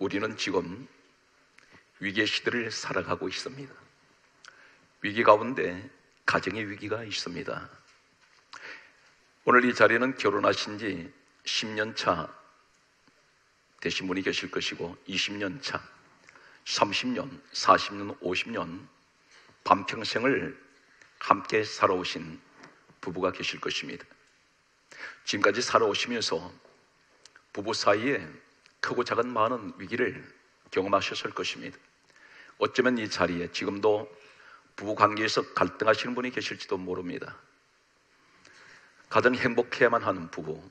우리는 지금 위기의 시대를 살아가고 있습니다. 위기 가운데 가정의 위기가 있습니다. 오늘 이 자리에는 결혼하신 지 10년 차 되신 분이 계실 것이고, 20년 차, 30년, 40년, 50년 반평생을 함께 살아오신 부부가 계실 것입니다. 지금까지 살아오시면서 부부 사이에 크고 작은 많은 위기를 경험하셨을 것입니다. 어쩌면 이 자리에 지금도 부부 관계에서 갈등하시는 분이 계실지도 모릅니다. 가장 행복해야만 하는 부부,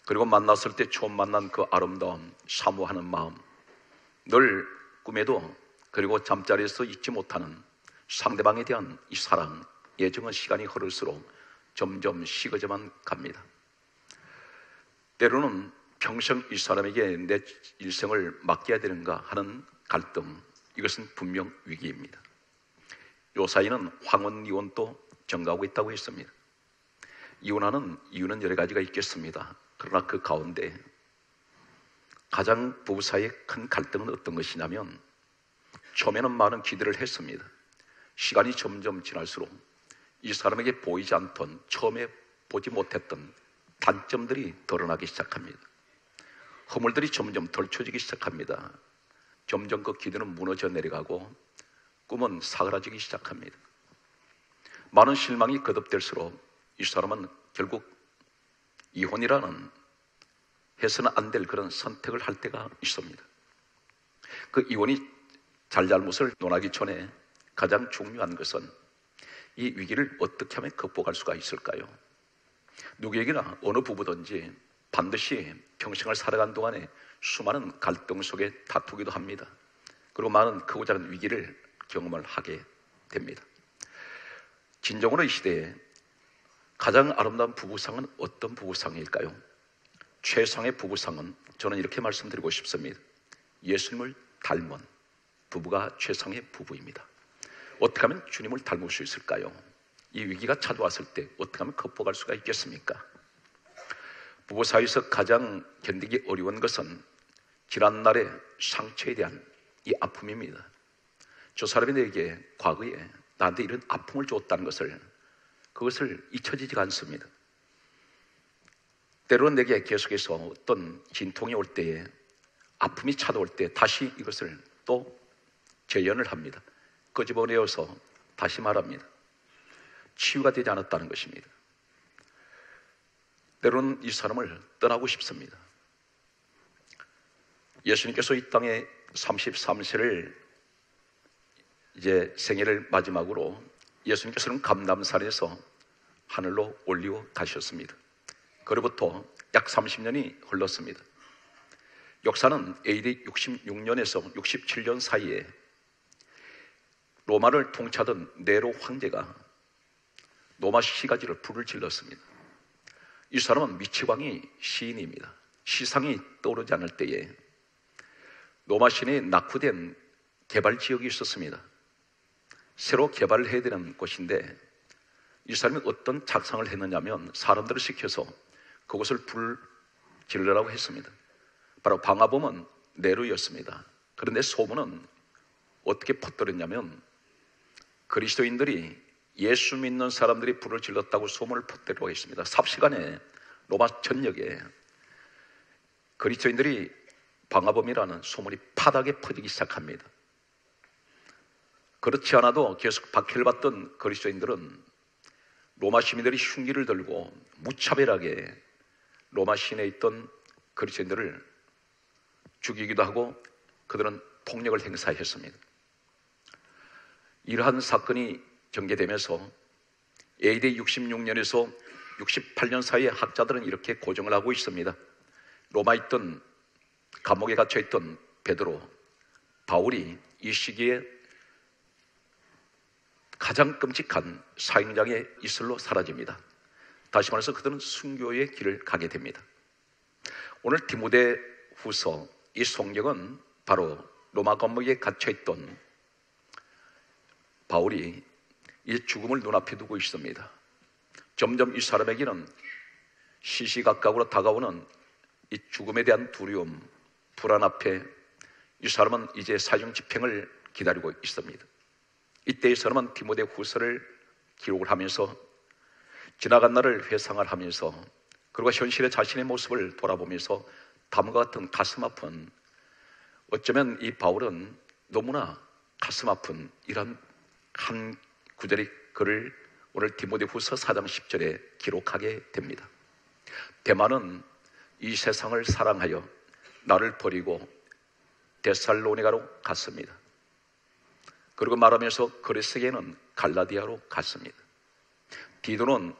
그리고 만났을 때 처음 만난 그 아름다움, 사모하는 마음, 늘 꿈에도 그리고 잠자리에서 잊지 못하는 상대방에 대한 이 사랑, 애정은 시간이 흐를수록 점점 식어져만 갑니다. 때로는 평생 이 사람에게 내 일생을 맡겨야 되는가 하는 갈등, 이것은 분명 위기입니다. 요 사이는 황혼 이혼도 증가하고 있다고 했습니다. 이혼하는 이유는 여러 가지가 있겠습니다. 그러나 그 가운데 가장 부부 사이의 큰 갈등은 어떤 것이냐면, 처음에는 많은 기대를 했습니다. 시간이 점점 지날수록 이 사람에게 보이지 않던, 처음에 보지 못했던 단점들이 드러나기 시작합니다. 허물들이 점점 덜쳐지기 시작합니다. 점점 그 기대는 무너져 내려가고 꿈은 사그라지기 시작합니다. 많은 실망이 거듭될수록 이 사람은 결국 이혼이라는 해서는 안 될 그런 선택을 할 때가 있습니다. 그 이혼이 잘잘못을 논하기 전에 가장 중요한 것은 이 위기를 어떻게 하면 극복할 수가 있을까요? 누구에게나 어느 부부든지 반드시 평생을 살아간 동안에 수많은 갈등 속에 다투기도 합니다. 그리고 많은 크고 작은 위기를 경험을 하게 됩니다. 진정으로 이 시대에 가장 아름다운 부부상은 어떤 부부상일까요? 최상의 부부상은 저는 이렇게 말씀드리고 싶습니다. 예수님을 닮은 부부가 최상의 부부입니다. 어떻게 하면 주님을 닮을 수 있을까요? 이 위기가 찾아왔을 때 어떻게 하면 극복할 수가 있겠습니까? 부부 사이에서 가장 견디기 어려운 것은 지난날의 상처에 대한 이 아픔입니다. 저 사람이 내게 과거에 나한테 이런 아픔을 줬다는 것을, 그것을 잊혀지지가 않습니다. 때로는 내게 계속해서 어떤 진통이 올 때에, 아픔이 찾아올 때 다시 이것을 또 재연을 합니다. 끄집어내어서 다시 말합니다. 치유가 되지 않았다는 것입니다. 때로는 이 사람을 떠나고 싶습니다. 예수님께서 이 땅에 33세를 이제 생애를 마지막으로 예수님께서는 감람산에서 하늘로 올리고 가셨습니다. 그로부터 약 30년이 흘렀습니다. 역사는 AD 66년에서 67년 사이에 로마를 통치하던 네로 황제가 로마 시가지를 불을 질렀습니다. 이 사람은 미치광이 시인입니다. 시상이 떠오르지 않을 때에 로마 시내에 낙후된 개발 지역이 있었습니다. 새로 개발을 해야 되는 곳인데, 이 사람이 어떤 작상을 했느냐면 사람들을 시켜서 그곳을 불 질러라고 했습니다. 바로 방화범은 네로였습니다. 그런데 소문은 어떻게 퍼뜨렸냐면, 그리스도인들이, 예수 믿는 사람들이 불을 질렀다고 소문을 퍼뜨리고 있습니다. 삽시간에 로마 전역에 그리스도인들이 방화범이라는 소문이 파닥에 퍼지기 시작합니다. 그렇지 않아도 계속 박해를 받던 그리스도인들은 로마 시민들이 흉기를 들고 무차별하게 로마 시내에 있던 그리스도인들을 죽이기도 하고 그들은 폭력을 행사했습니다. 이러한 사건이 전개되면서 AD 66년에서 68년 사이에 학자들은 이렇게 고정을 하고 있습니다. 로마에 있던 감옥에 갇혀있던 베드로, 바울이 이 시기에 가장 끔찍한 사형장의 이슬로 사라집니다. 다시 말해서 그들은 순교의 길을 가게 됩니다. 오늘 디모데 후서 이 성경은 바로 로마 감옥에 갇혀있던 바울이 이 죽음을 눈앞에 두고 있습니다. 점점 이 사람에게는 시시각각으로 다가오는 이 죽음에 대한 두려움, 불안 앞에 이 사람은 이제 사형 집행을 기다리고 있습니다. 이때 이 사람은 디모데후서를 기록을 하면서 지나간 날을 회상을 하면서 그리고 현실의 자신의 모습을 돌아보면서 다음과 같은 가슴 아픈, 어쩌면 이 바울은 너무나 가슴 아픈 이런 한 구절의 글을 오늘 디모데후서 4장 10절에 기록하게 됩니다. 데마는 이 세상을 사랑하여 나를 버리고 데살로니가로 갔습니다. 그리고 말하면서 그리스에게는 갈라디아로 갔습니다. 디도는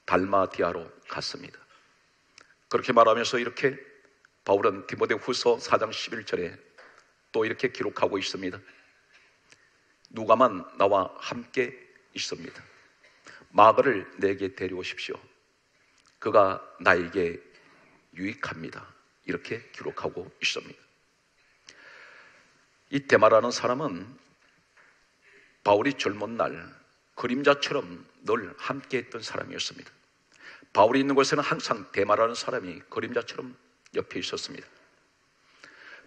달마디아로 갔습니다. 그렇게 말하면서 이렇게 바울은 디모데후서 4장 11절에 또 이렇게 기록하고 있습니다. 누가만 나와 함께 있습니다. 마가를 내게 데려오십시오. 그가 나에게 유익합니다. 이렇게 기록하고 있습니다. 이 데마라는 사람은 바울이 젊은 날 그림자처럼 늘 함께했던 사람이었습니다. 바울이 있는 곳에는 항상 데마라는 사람이 그림자처럼 옆에 있었습니다.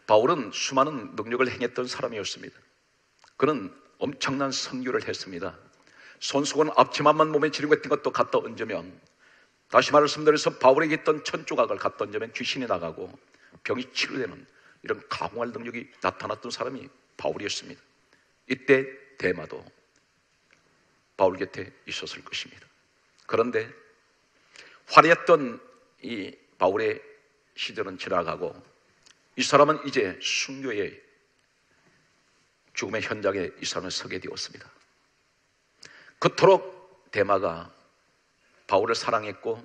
바울은 수많은 능력을 행했던 사람이었습니다. 그는 엄청난 선교를 했습니다. 손수건 앞치마만 몸에 지니고 있던 것도 갖다 얹으면, 다시 말씀드려서 바울에게 있던 천조각을 갖다 얹으면 귀신이 나가고 병이 치료되는 이런 강화할 능력이 나타났던 사람이 바울이었습니다. 이때 데마도 바울 곁에 있었을 것입니다. 그런데 화려했던 이 바울의 시절은 지나가고 이 사람은 이제 순교의 죽음의 현장에 이 사람은 서게 되었습니다. 그토록 데마가 바울을 사랑했고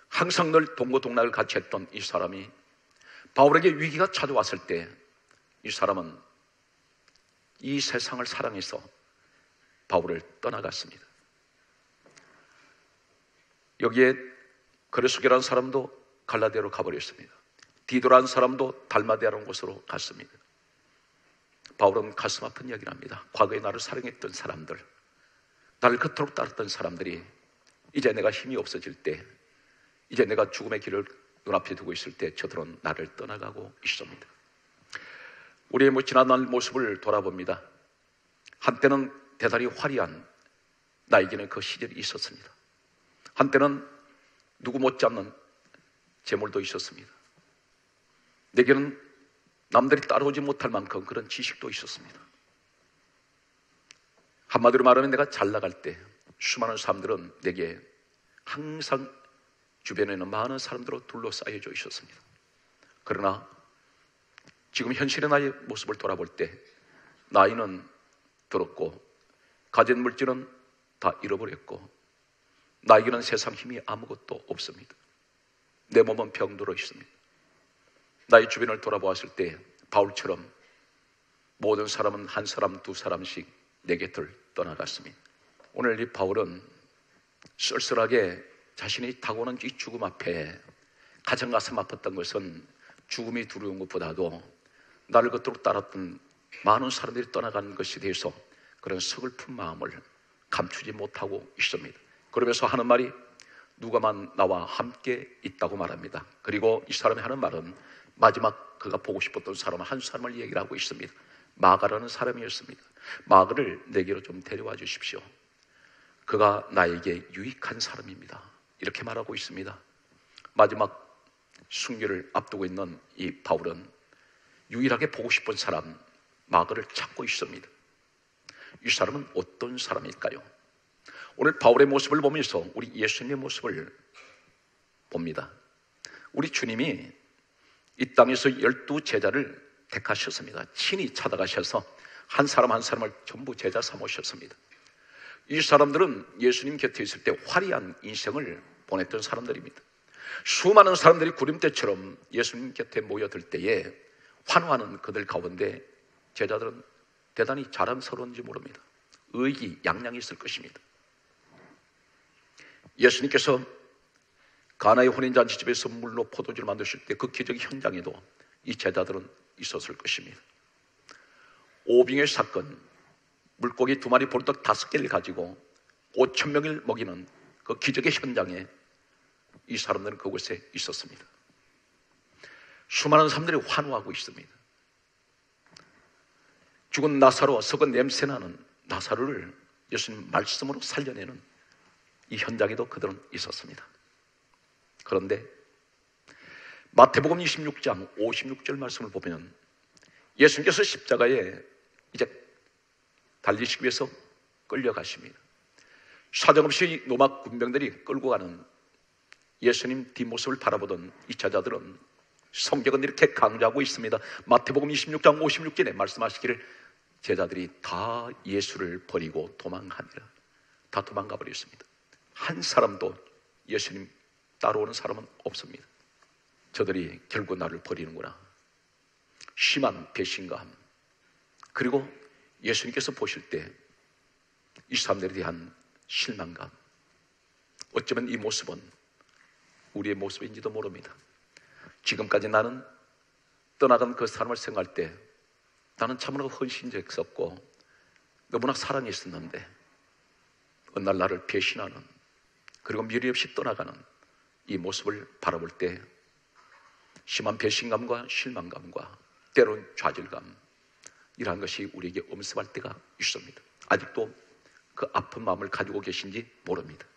항상 늘 동고동락을 같이 했던 이 사람이 바울에게 위기가 찾아왔을 때 이 사람은 이 세상을 사랑해서 바울을 떠나갔습니다. 여기에 그레스게라는 사람도 갈라디아로 가버렸습니다. 디도라는 사람도 달마디아라는 곳으로 갔습니다. 바울은 가슴 아픈 이야기를 합니다. 과거에 나를 사랑했던 사람들, 나를 그토록 따랐던 사람들이 이제 내가 힘이 없어질 때, 이제 내가 죽음의 길을 눈앞에 두고 있을 때 저들은 나를 떠나가고 있습니다. 우리의 지난날 모습을 돌아봅니다. 한때는 대단히 화려한 나에게는 그 시절이 있었습니다. 한때는 누구 못지않는 재물도 있었습니다. 내게는 남들이 따라오지 못할 만큼 그런 지식도 있었습니다. 한마디로 말하면 내가 잘 나갈 때 수많은 사람들은 내게 항상 주변에 있는 많은 사람들로 둘러싸여져 있었습니다. 그러나 지금 현실의 나의 모습을 돌아볼 때 나이는 들었고 가진 물질은 다 잃어버렸고 나에게는 세상 힘이 아무것도 없습니다. 내 몸은 병들어 있습니다. 나의 주변을 돌아보았을 때 바울처럼 모든 사람은 한 사람 두 사람씩 내 곁을 떠나갔습니다. 오늘 이 바울은 쓸쓸하게 자신이 다가오는 이 죽음 앞에 가장 가슴 아팠던 것은 죽음이 두려운 것보다도 나를 그토록 따랐던 많은 사람들이 떠나가는 것에 대해서 그런 서글픈 마음을 감추지 못하고 있습니다. 그러면서 하는 말이 누가만 나와 함께 있다고 말합니다. 그리고 이 사람이 하는 말은 마지막 그가 보고 싶었던 사람 한 사람을 얘기를 하고 있습니다. 마가라는 사람이었습니다. 마가를 내게로 좀 데려와 주십시오. 그가 나에게 유익한 사람입니다. 이렇게 말하고 있습니다. 마지막 순교를 앞두고 있는 이 바울은 유일하게 보고 싶은 사람 마가를 찾고 있습니다. 이 사람은 어떤 사람일까요? 오늘 바울의 모습을 보면서 우리 예수님의 모습을 봅니다. 우리 주님이 이 땅에서 12제자를 택하셨습니다. 친히 찾아가셔서 한 사람 한 사람을 전부 제자 삼으셨습니다. 이 사람들은 예수님 곁에 있을 때 화려한 인생을 보냈던 사람들입니다. 수많은 사람들이 구름대처럼 예수님 곁에 모여들 때에 환호하는 그들 가운데 제자들은 대단히 자랑스러운지 모릅니다. 의기양양이 있을 것입니다. 예수님께서 가나의 혼인잔치집에서 물로 포도주를 만드실 때 그 기적의 현장에도 이 제자들은 있었을 것입니다. 오병의 사건, 물고기 2마리 보리떡 5개를 가지고 5,000명을 먹이는 그 기적의 현장에 이 사람들은 그곳에 있었습니다. 수많은 사람들이 환호하고 있습니다. 죽은 나사로, 썩은 냄새나는 나사로를 예수님 말씀으로 살려내는 이 현장에도 그들은 있었습니다. 그런데 마태복음 26장 56절 말씀을 보면 예수님께서 십자가에 이제 달리시기 위해서 끌려가십니다. 사정없이 로마 군병들이 끌고 가는 예수님 뒷모습을 바라보던 이 제자들은 성경은 이렇게 강조하고 있습니다. 마태복음 26장 56절에 말씀하시기를 제자들이 다 예수를 버리고 도망하니라. 다 도망가 버렸습니다. 한 사람도 예수님 따라오는 사람은 없습니다. 저들이 결국 나를 버리는구나. 심한 배신감, 그리고 예수님께서 보실 때 이 사람들에 대한 실망감, 어쩌면 이 모습은 우리의 모습인지도 모릅니다. 지금까지 나는 떠나간 그 사람을 생각할 때 나는 참으로 헌신적이었고 너무나 사랑했었는데 어느 날 나를 배신하는, 그리고 미련 없이 떠나가는 이 모습을 바라볼 때 심한 배신감과 실망감과 때론 좌절감, 이러한 것이 우리에게 엄습할 때가 있습니다. 아직도 그 아픈 마음을 가지고 계신지 모릅니다.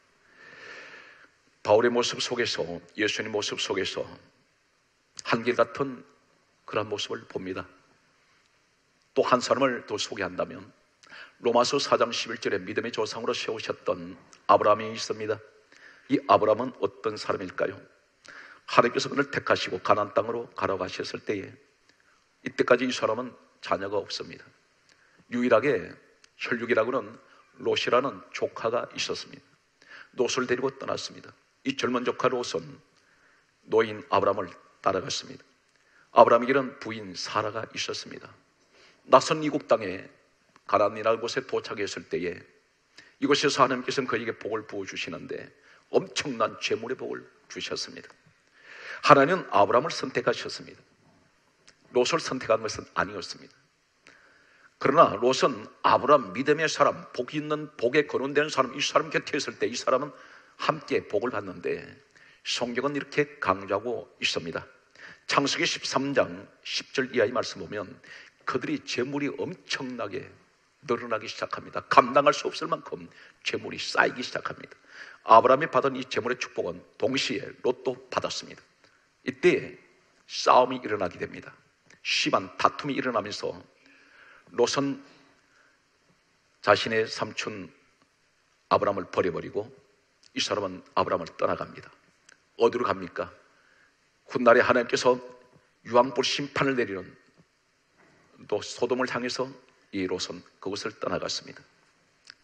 바울의 모습 속에서, 예수님의 모습 속에서 한결같은 그런 모습을 봅니다. 또 한 사람을 더 소개한다면 로마서 4장 11절에 믿음의 조상으로 세우셨던 아브라함이 있습니다. 이 아브라함은 어떤 사람일까요? 하나님께서 그를 택하시고 가나안 땅으로 가라고 하셨을 때에 이때까지 이 사람은 자녀가 없습니다. 유일하게 혈육이라고는 롯이라는 조카가 있었습니다. 롯을 데리고 떠났습니다. 이 젊은 조카 롯은 노인 아브라함을 따라갔습니다. 아브라함에게는 부인 사라가 있었습니다. 낯선 이국 땅에 가나안이라는 곳에 도착했을 때에 이곳에서 하나님께서는 그에게 복을 부어주시는데 엄청난 재물의 복을 주셨습니다. 하나님은 아브라함을 선택하셨습니다. 롯을 선택한 것은 아니었습니다. 그러나 롯은 아브라함 믿음의 사람, 복 있는 복에 거론되는 사람, 이 사람 곁에 있을 때 이 사람은 함께 복을 받는데 성경은 이렇게 강조하고 있습니다. 창세기 13장 10절 이하의 말씀 보면 그들이 재물이 엄청나게 늘어나기 시작합니다. 감당할 수 없을 만큼 재물이 쌓이기 시작합니다. 아브라함이 받은 이 재물의 축복은 동시에 롯도 받았습니다. 이때 싸움이 일어나게 됩니다. 심한 다툼이 일어나면서 롯은 자신의 삼촌 아브라함을 버려버리고 이 사람은 아브라함을 떠나갑니다. 어디로 갑니까? 훗날에 하나님께서 유황불 심판을 내리는 또 소돔을 향해서 이 롯은 그곳을 떠나갔습니다.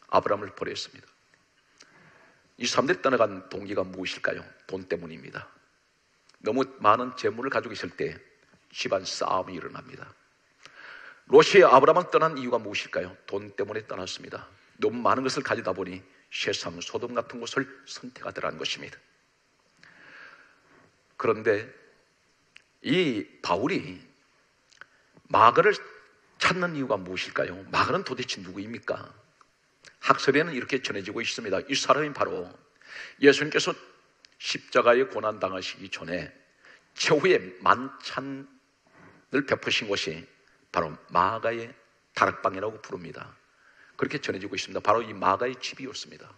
아브라함을 버렸습니다. 이 사람들이 떠나간 동기가 무엇일까요? 돈 때문입니다. 너무 많은 재물을 가지고 있을 때 집안 싸움이 일어납니다. 롯이 아브라함을 떠난 이유가 무엇일까요? 돈 때문에 떠났습니다. 너무 많은 것을 가지다 보니 세상 소돔 같은 곳을 선택하더라는 것입니다. 그런데 이 바울이 마가를 찾는 이유가 무엇일까요? 마가는 도대체 누구입니까? 학설에는 이렇게 전해지고 있습니다. 이 사람이 바로 예수님께서 십자가에 고난당하시기 전에 최후의 만찬을 베푸신 곳이 바로 마가의 다락방이라고 부릅니다. 그렇게 전해지고 있습니다. 바로 이 마가의 집이었습니다.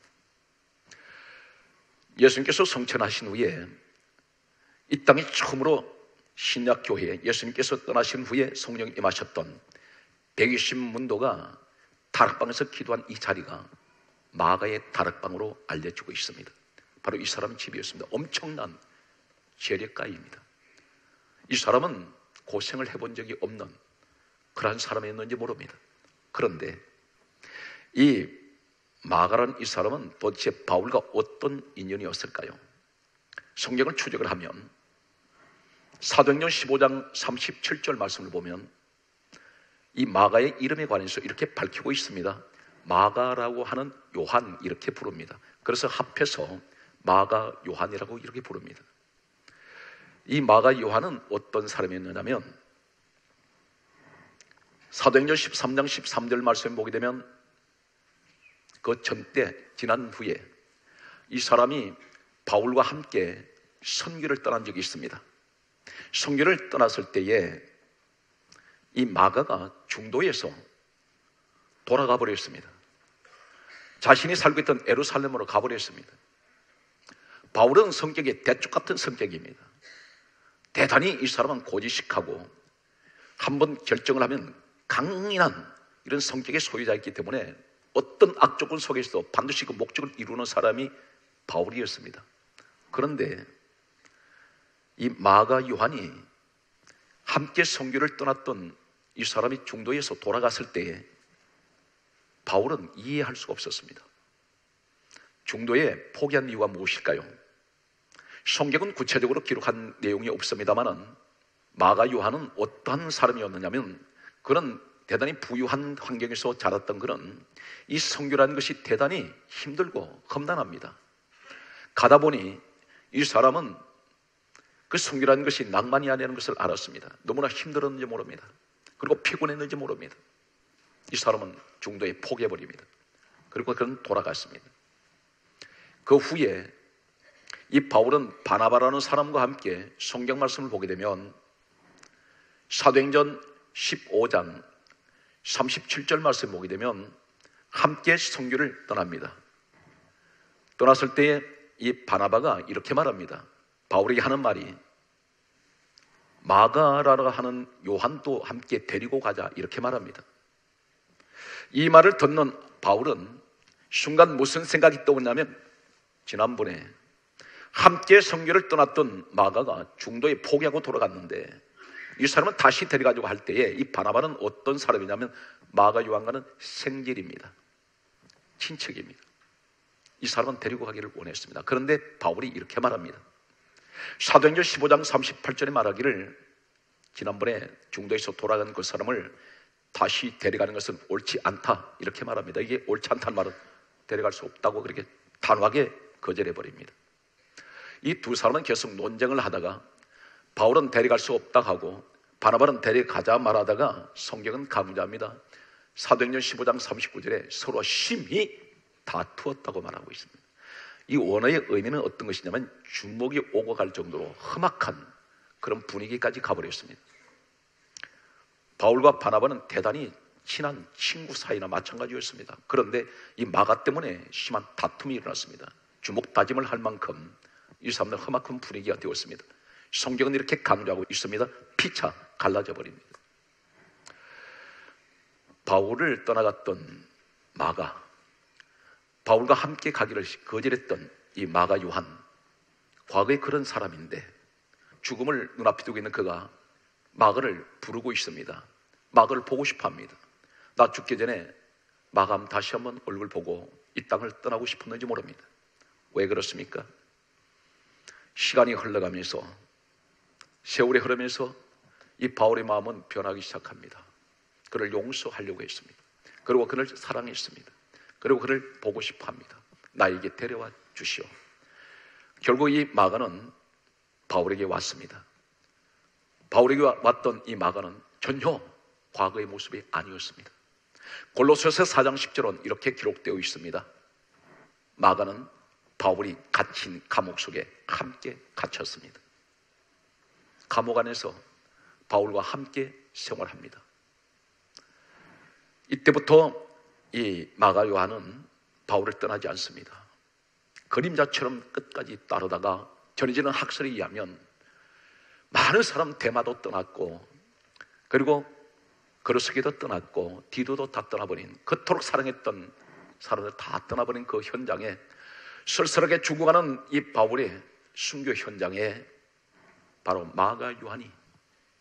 예수님께서 성천하신 후에 이 땅에 처음으로 신약교회에 예수님께서 떠나신 후에 성령이 임하셨던 120문도가 다락방에서 기도한 이 자리가 마가의 다락방으로 알려지고 있습니다. 바로 이 사람 집이었습니다. 엄청난 재력가입니다. 이 사람은 고생을 해본 적이 없는 그러한 사람이었는지 모릅니다. 그런데 이 마가라는 이 사람은 도대체 바울과 어떤 인연이었을까요? 성경을 추적을 하면 사도행전 15장 37절 말씀을 보면 이 마가의 이름에 관해서 이렇게 밝히고 있습니다. 마가라고 하는 요한 이렇게 부릅니다. 그래서 합해서 마가 요한이라고 이렇게 부릅니다. 이 마가 요한은 어떤 사람이었느냐면 사도행전 13장 13절 말씀을 보게 되면 그 전때 지난 후에 이 사람이 바울과 함께 선교를 떠난 적이 있습니다. 선교를 떠났을 때에 이 마가가 중도에서 돌아가 버렸습니다. 자신이 살고 있던 예루살렘으로 가버렸습니다. 바울은 성격이 대쪽 같은 성격입니다. 대단히 이 사람은 고지식하고 한번 결정을 하면 강인한 이런 성격의 소유자였기 때문에 어떤 악조건 속에서도 반드시 그 목적을 이루는 사람이 바울이었습니다. 그런데 이 마가 요한이 함께 선교를 떠났던 이 사람이 중도에서 돌아갔을 때에 바울은 이해할 수가 없었습니다. 중도에 포기한 이유가 무엇일까요? 성경은 구체적으로 기록한 내용이 없습니다만은 마가 요한은 어떠한 사람이었느냐면 그런 대단히 부유한 환경에서 자랐던 그런 이 선교라는 것이 대단히 힘들고 험난합니다. 가다 보니 이 사람은 그 선교라는 것이 낭만이 아니라는 것을 알았습니다. 너무나 힘들었는지 모릅니다. 그리고 피곤했는지 모릅니다. 이 사람은 중도에 포기해버립니다. 그리고 그는 돌아갔습니다. 그 후에 이 바울은 바나바라는 사람과 함께 성경 말씀을 보게 되면 사도행전 15장 37절 말씀 보게 되면 함께 선교를 떠납니다. 떠났을 때에 이 바나바가 이렇게 말합니다. 바울에게 하는 말이 마가라고 하는 요한도 함께 데리고 가자 이렇게 말합니다. 이 말을 듣는 바울은 순간 무슨 생각이 떠오르냐면 지난번에 함께 선교를 떠났던 마가가 중도에 포기하고 돌아갔는데 이 사람은 다시 데려가지고 할 때에 이 바나바는 어떤 사람이냐면 마가 요한과는 생질입니다. 친척입니다. 이 사람은 데리고 가기를 원했습니다. 그런데 바울이 이렇게 말합니다. 사도행전 15장 38절에 말하기를 지난번에 중도에서 돌아간 그 사람을 다시 데려가는 것은 옳지 않다 이렇게 말합니다. 이게 옳지 않다는 말은 데려갈 수 없다고 그렇게 단호하게 거절해버립니다. 이 두 사람은 계속 논쟁을 하다가 바울은 데려갈 수 없다 하고 바나바는 데려가자 말하다가 성경은 가문자입니다. 사도행전 15장 39절에 서로 심히 다투었다고 말하고 있습니다. 이 원어의 의미는 어떤 것이냐면 주먹이 오고 갈 정도로 험악한 그런 분위기까지 가버렸습니다. 바울과 바나바는 대단히 친한 친구 사이나 마찬가지였습니다. 그런데 이 마가 때문에 심한 다툼이 일어났습니다. 주먹 다짐을 할 만큼 이 사람들 험악한 분위기가 되었습니다. 성경은 이렇게 강조하고 있습니다. 피차 갈라져 버립니다. 바울을 떠나갔던 마가, 바울과 함께 가기를 거절했던 이 마가 요한, 과거에 그런 사람인데 죽음을 눈앞에 두고 있는 그가 마가를 부르고 있습니다. 마가를 보고 싶어 합니다. 나 죽기 전에 마가 다시 한번 얼굴 보고 이 땅을 떠나고 싶었는지 모릅니다. 왜 그렇습니까? 시간이 흘러가면서 세월이 흐르면서 이 바울의 마음은 변하기 시작합니다. 그를 용서하려고 했습니다. 그리고 그를 사랑했습니다. 그리고 그를 보고 싶어 합니다. 나에게 데려와 주시오. 결국 이 마가는 바울에게 왔습니다. 바울에게 왔던 이 마가는 전혀 과거의 모습이 아니었습니다. 골로새서 4장 10절은 이렇게 기록되어 있습니다. 마가는 바울이 갇힌 감옥 속에 함께 갇혔습니다. 감옥 안에서 바울과 함께 생활합니다. 이때부터 이 마가 요한은 바울을 떠나지 않습니다. 그림자처럼 끝까지 따르다가 전해지는 학설에 의하면 많은 사람 데마도 떠났고 그리고 그로스기도 떠났고 디도도 다 떠나버린, 그토록 사랑했던 사람들 다 떠나버린 그 현장에 쓸쓸하게 죽어가는 이 바울의 순교 현장에 바로 마가 요한이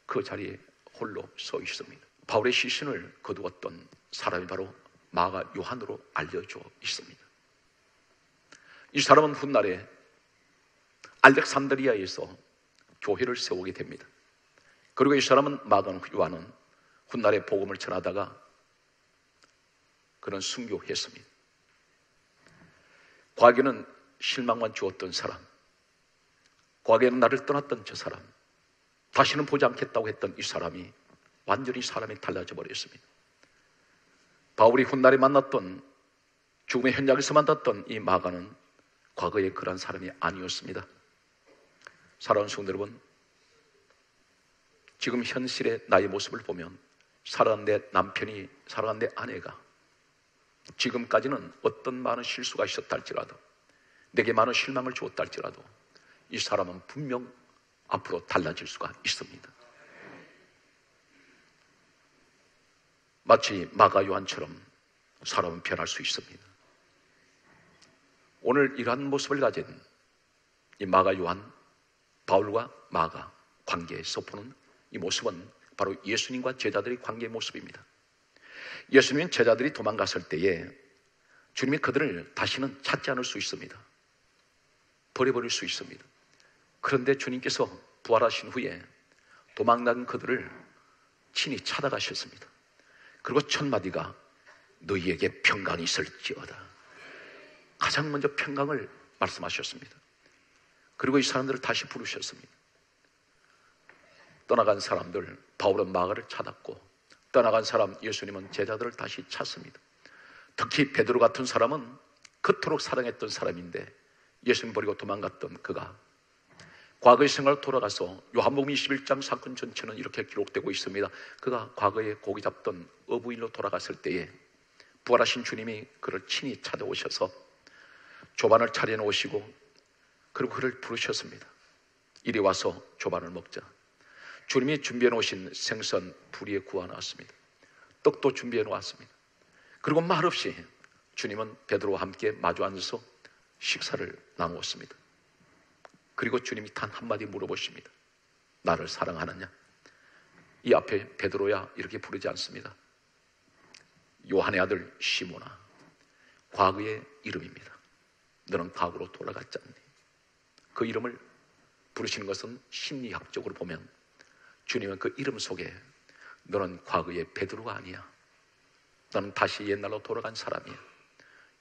그 자리에 홀로 서 있습니다. 바울의 시신을 거두었던 사람이 바로 마가 요한으로 알려져 있습니다. 이 사람은 훗날에 알렉산드리아에서 교회를 세우게 됩니다. 그리고 이 사람은 마가 요한은 훗날에 복음을 전하다가 그는 순교했습니다. 과거에는 실망만 주었던 사람, 과거에는 나를 떠났던 저 사람, 다시는 보지 않겠다고 했던 이 사람이 완전히 사람이 달라져 버렸습니다. 바울이 훗날에 만났던, 죽음의 현장에서 만났던 이 마가는 과거에 그런 사람이 아니었습니다. 사랑하는 성도 여러분, 지금 현실의 나의 모습을 보면 사랑하는 내 남편이, 사랑하는 내 아내가 지금까지는 어떤 많은 실수가 있었다 할지라도, 내게 많은 실망을 주었다 할지라도 이 사람은 분명 앞으로 달라질 수가 있습니다. 마치 마가 요한처럼 사람은 변할 수 있습니다. 오늘 이러한 모습을 가진 이 마가 요한, 바울과 마가 관계에서 보는 이 모습은 바로 예수님과 제자들의 관계의 모습입니다. 예수님은 제자들이 도망갔을 때에 주님이 그들을 다시는 찾지 않을 수 있습니다. 버려버릴 수 있습니다. 그런데 주님께서 부활하신 후에 도망난 그들을 친히 찾아가셨습니다. 그리고 첫 마디가 너희에게 평강이 있을지어다. 가장 먼저 평강을 말씀하셨습니다. 그리고 이 사람들을 다시 부르셨습니다. 떠나간 사람들, 바울은 마가를 찾았고, 떠나간 사람 예수님은 제자들을 다시 찾습니다. 특히 베드로 같은 사람은 그토록 사랑했던 사람인데 예수님 버리고 도망갔던 그가 과거의 생활로 돌아가서 요한복음 21장 사건 전체는 이렇게 기록되고 있습니다. 그가 과거에 고기 잡던 어부인으로 돌아갔을 때에 부활하신 주님이 그를 친히 찾아오셔서 조반을 차려놓으시고 그리고 그를 부르셨습니다. 이리 와서 조반을 먹자. 주님이 준비해 놓으신 생선 불 위에 구워놨습니다. 떡도 준비해 놓았습니다. 그리고 말없이 주님은 베드로와 함께 마주 앉아서 식사를 나누었습니다. 그리고 주님이 단 한마디 물어보십니다. 나를 사랑하느냐? 이 앞에 베드로야 이렇게 부르지 않습니다. 요한의 아들 시몬아, 과거의 이름입니다. 너는 과거로 돌아갔지 않니? 그 이름을 부르시는 것은 심리학적으로 보면 주님은 그 이름 속에 너는 과거의 베드로가 아니야. 너는 다시 옛날로 돌아간 사람이야.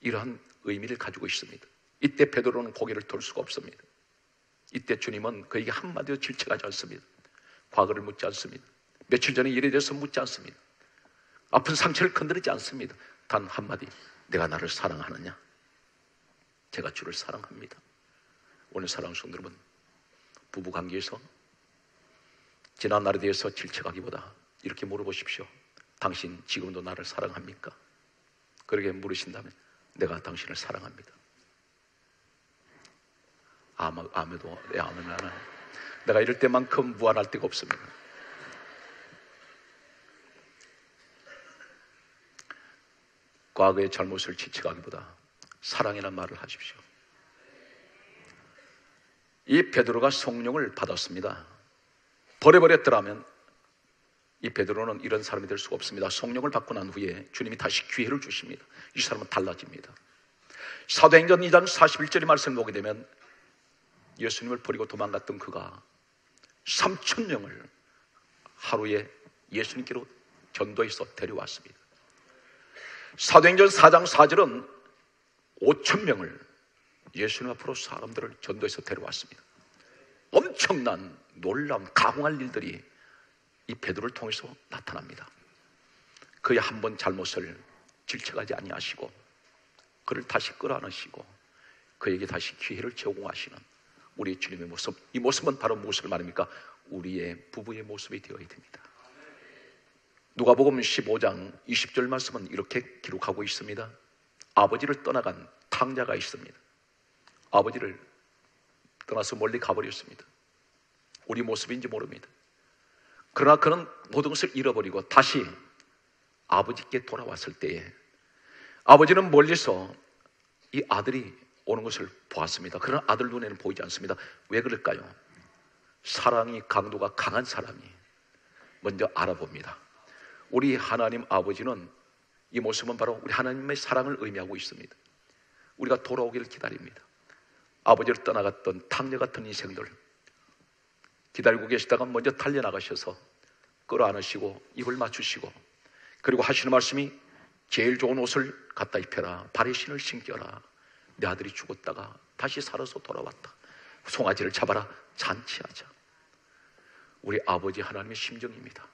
이러한 의미를 가지고 있습니다. 이때 베드로는 고개를 돌 수가 없습니다. 이때 주님은 그에게 한마디도 질책하지 않습니다. 과거를 묻지 않습니다. 며칠 전에 일에 대해서 묻지 않습니다. 아픈 상처를 건드리지 않습니다. 단 한마디, 내가 나를 사랑하느냐? 제가 주를 사랑합니다. 오늘 사랑하는 성도 여러분, 부부관계에서 지난 날에 대해서 질책하기보다 이렇게 물어보십시오. 당신 지금도 나를 사랑합니까? 그렇게 물으신다면 내가 당신을 사랑합니다. 아무도 내 아멘 안 하네. 내가 이럴 때만큼 무한할 데가 없습니다. 과거의 잘못을 지적하기보다 사랑이라는 말을 하십시오. 이 베드로가 성령을 받았습니다. 버려버렸더라면 이 베드로는 이런 사람이 될 수가 없습니다. 성령을 받고 난 후에 주님이 다시 기회를 주십니다. 이 사람은 달라집니다. 사도행전 2장 41절의 말씀을 보게 되면 예수님을 버리고 도망갔던 그가 3,000명을 하루에 예수님께로 전도해서 데려왔습니다. 사도행전 4장 4절은 5,000명을 예수님 앞으로 사람들을 전도해서 데려왔습니다. 엄청난 놀라운 가공할 일들이 이 베드로를 통해서 나타납니다. 그의 한 번 잘못을 질책하지 아니하시고 그를 다시 끌어안으시고 그에게 다시 기회를 제공하시는 우리 주님의 모습, 이 모습은 바로 무엇을 말합니까? 우리의 부부의 모습이 되어야 됩니다. 누가복음 15장 20절 말씀은 이렇게 기록하고 있습니다. 아버지를 떠나간 탕자가 있습니다. 아버지를 떠나서 멀리 가버렸습니다. 우리 모습인지 모릅니다. 그러나 그는 모든 것을 잃어버리고 다시 아버지께 돌아왔을 때에 아버지는 멀리서 이 아들이 오는 것을 보았습니다. 그러나 아들 눈에는 보이지 않습니다. 왜 그럴까요? 사랑이 강도가 강한 사람이 먼저 알아봅니다. 우리 하나님 아버지는 이 모습은 바로 우리 하나님의 사랑을 의미하고 있습니다. 우리가 돌아오기를 기다립니다. 아버지를 떠나갔던 탕녀 같은 인생들 기다리고 계시다가 먼저 달려나가셔서 끌어안으시고 입을 맞추시고 그리고 하시는 말씀이 제일 좋은 옷을 갖다 입혀라. 발에 신을 신겨라. 내 아들이 죽었다가 다시 살아서 돌아왔다. 송아지를 잡아라. 잔치하자. 우리 아버지 하나님의 심정입니다.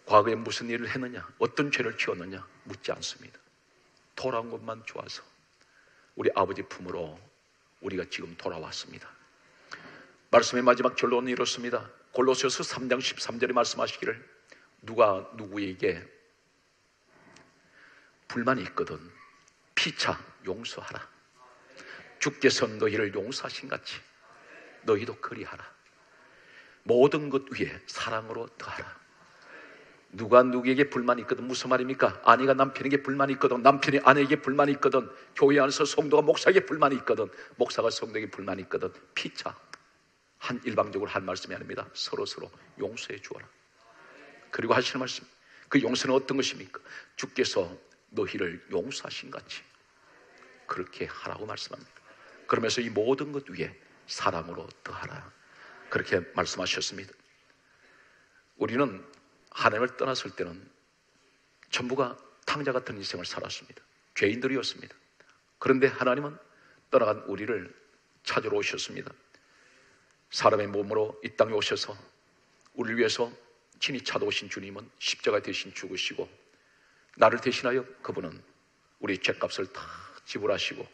과거에 무슨 일을 했느냐, 어떤 죄를 지었느냐 묻지 않습니다. 돌아온 것만 좋아서 우리 아버지 품으로 우리가 지금 돌아왔습니다. 말씀의 마지막 결론은 이렇습니다. 골로새서 3장 13절에 말씀하시기를 누가 누구에게 불만이 있거든 피차 용서하라. 주께서 너희를 용서하신 같이 너희도 그리하라. 모든 것 위에 사랑으로 더하라. 누가 누구에게 불만이 있거든 무슨 말입니까? 아내가 남편에게 불만이 있거든, 남편이 아내에게 불만이 있거든, 교회 안에서 성도가 목사에게 불만이 있거든, 목사가 성도에게 불만이 있거든, 피차 한 일방적으로 한 말씀이 아닙니다. 서로 용서해 주어라. 그리고 하시는 말씀, 그 용서는 어떤 것입니까? 주께서 너희를 용서하신 같이 그렇게 하라고 말씀합니다. 그러면서 이 모든 것 위에 사랑으로 더하라, 그렇게 말씀하셨습니다. 우리는 하나님을 떠났을 때는 전부가 탕자 같은 인생을 살았습니다. 죄인들이었습니다. 그런데 하나님은 떠나간 우리를 찾으러 오셨습니다. 사람의 몸으로 이 땅에 오셔서 우리를 위해서 친히 찾아오신 주님은 십자가 대신 죽으시고, 나를 대신하여 그분은 우리 죄값을 다 지불하시고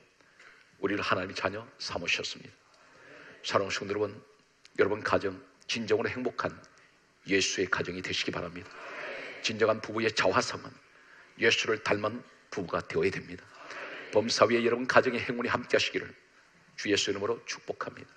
우리를 하나님의 자녀 삼으셨습니다. 사랑하는 성도 여러분, 여러분 가정 진정으로 행복한 예수의 가정이 되시기 바랍니다. 진정한 부부의 자화상은 예수를 닮은 부부가 되어야 됩니다. 범사위에 여러분 가정의 행운이 함께 하시기를 주 예수 이름으로 축복합니다.